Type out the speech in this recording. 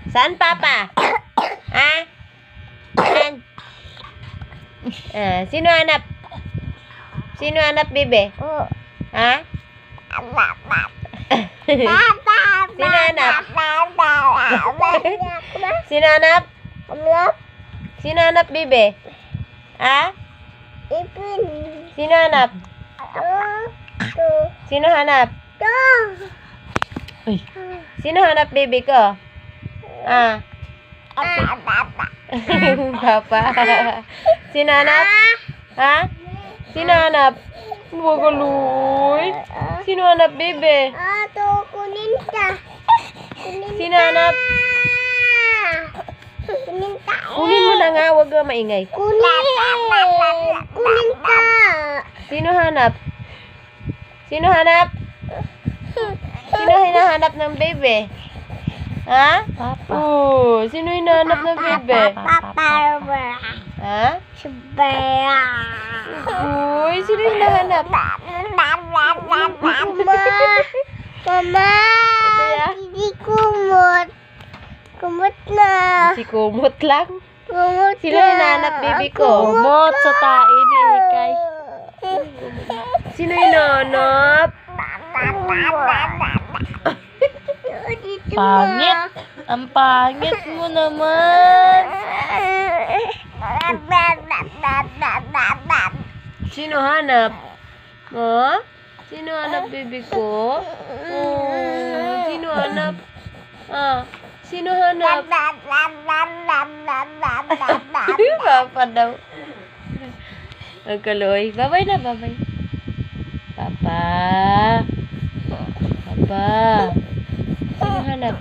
Saan, Papa? Ha? Saan? Sino hanap? Sino hanap, Bebe? Ha? Sino hanap? Sino hanap? Sino hanap, Bebe? Ha? Sino hanap? Sino hanap? Uy. Sino hanap, Bebe ko? Papa. Sino hanap? Ha? Sino hanap? Magaluy. Sino hanap, Bebe? Kunin ka. Sino hanap? Kunin ka. Kunin mo na nga, huwag ka maingay. Kunin ka. Sino hanap? Sino hanap? Sino hinahanap ng Bebe? Ha? Papa. Sino hinahanap ng Bebe? Ha? Uy, sino hinahanap? Mama, Kaya? hindi kumot. Kumot na. Si Kumot lang. Kumot Sino hinahanap, Bebe ko? Kumot sa tae ni Hikay. Sino hinahanap? Pangit. Ang pangit mo naman. Sino hanap? Sino hanap, Bebe ko? Sino hanap? Sino hanap? Papa daw. Ang kaloy. Babay na, babay. Papa. Papa. Sino hanap?